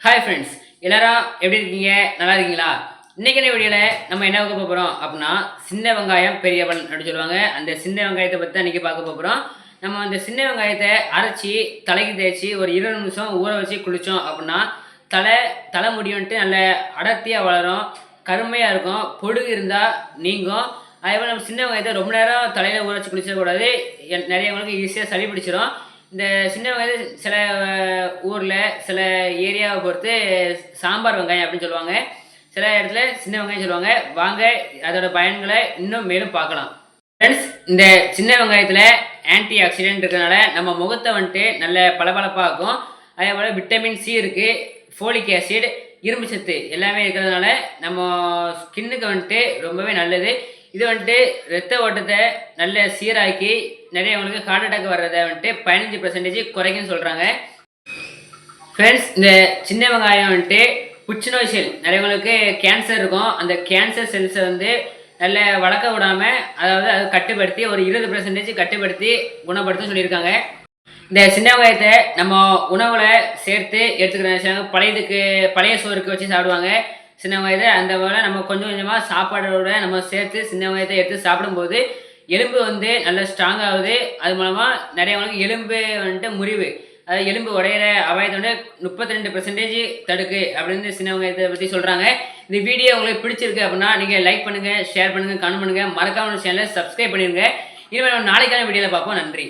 Hi friends, எல்லாரும் எப்படி இருக்கீங்க? நல்லா இருக்கீங்களா? இன்னைக்கு வீடியோவில் நம்ம என்ன பார்க்க போகிறோம் அப்படின்னா, சின்ன வெங்காயம் பெரியவன் அப்படின்னு சொல்லுவாங்க. அந்த சின்ன வெங்காயத்தை பற்றி தான் இன்றைக்கி பார்க்க போகிறோம். நம்ம அந்த சின்ன வெங்காயத்தை அரைச்சி தலைக்கு தேய்ச்சி ஒரு 20 நிமிஷம் ஊற வச்சு குளித்தோம் அப்படின்னா தலைமுடி வந்துட்டு நல்ல அடர்த்தியாக வளரும், கருமையாக இருக்கும், பொடுகு இருந்தால் நீங்கும். அதேபோல் நம்ம சின்ன வெங்காயத்தை ரொம்ப நேரம் தலையில் ஊற வச்சு குளிச்சிடக்கூடாது. நிறையவங்களுக்கு ஈஸியாக சளி பிடிச்சிடும். இந்த சின்ன வெங்காயம் சில ஊரில் சில ஏரியாவை பொறுத்து சாம்பார் வெங்காயம் அப்படின்னு சொல்லுவாங்க. சில இடத்துல சின்ன வெங்காயம் சொல்லுவாங்க. வாங்க அதோட பயன்களை இன்னும் மேலும் பார்க்கலாம். ஃப்ரெண்ட்ஸ், இந்த சின்ன வெங்காயத்தில் ஆன்டி ஆக்சிடென்ட் இருக்கிறதுனால நம்ம முகத்தை வந்துட்டு நல்ல பளபளப்பாக இருக்கும். அதே போல் விட்டமின் சி இருக்குது, ஃபோலிக் ஆசிட், இரும்பு சத்து எல்லாமே இருக்கிறதுனால நம்ம ஸ்கின்னுக்கு வந்துட்டு ரொம்பவே நல்லது. இது வந்துட்டு ரத்த ஓட்டத்தை நல்ல சீராக்கி நிறையவங்களுக்கு ஹார்ட் அட்டாக் வர்றதை வந்துட்டு 15% குறைக்குன்னு சொல்கிறாங்க. ஃப்ரெண்ட்ஸ், இந்த சின்ன வெங்காயம் வந்துட்டு புற்றுநோய் செல் நிறையவங்களுக்கு கேன்சர் இருக்கும். அந்த கேன்சர் செல்ஸை வந்து நல்ல வளர்க்க விடாமல், அதாவது அதை கட்டுப்படுத்தி ஒரு 20% கட்டுப்படுத்தி குணப்படுத்த சொல்லியிருக்காங்க. இந்த சின்ன வெங்காயத்தை நம்ம உணவில் சேர்த்து எடுத்துக்கிற பழைய சோறுக்கு வச்சு சாப்பிடுவாங்க சின்ன வெங்காயத்தை. அந்த போல் நம்ம கொஞ்சம் கொஞ்சமாக சாப்பாடோட நம்ம சேர்த்து சின்ன வெங்காயத்தை எடுத்து சாப்பிடும்போது எலும்பு வந்து நல்ல ஸ்ட்ராங் ஆகுது. அது மூலமாக நிறையவங்களுக்கு எலும்பு வந்துட்டு முறிவு, அதாவது எலும்பு உடையிற அபாயத்தை வந்து 32% தடுக்கு அப்படின்னு சின்ன வெங்காயத்தை பற்றி சொல்கிறாங்க. இந்த வீடியோ உங்களுக்கு பிடிச்சிருக்கு அப்படின்னா நீங்கள் லைக் பண்ணுங்கள், ஷேர் பண்ணுங்கள், கமெண்ட் பண்ணுங்கள், மறக்காம சேனலை சப்ஸ்கிரைப் பண்ணிடுங்க. இனிமேல் நம்ம நாளைக்கான வீடியோவில் பார்ப்போம். நன்றி.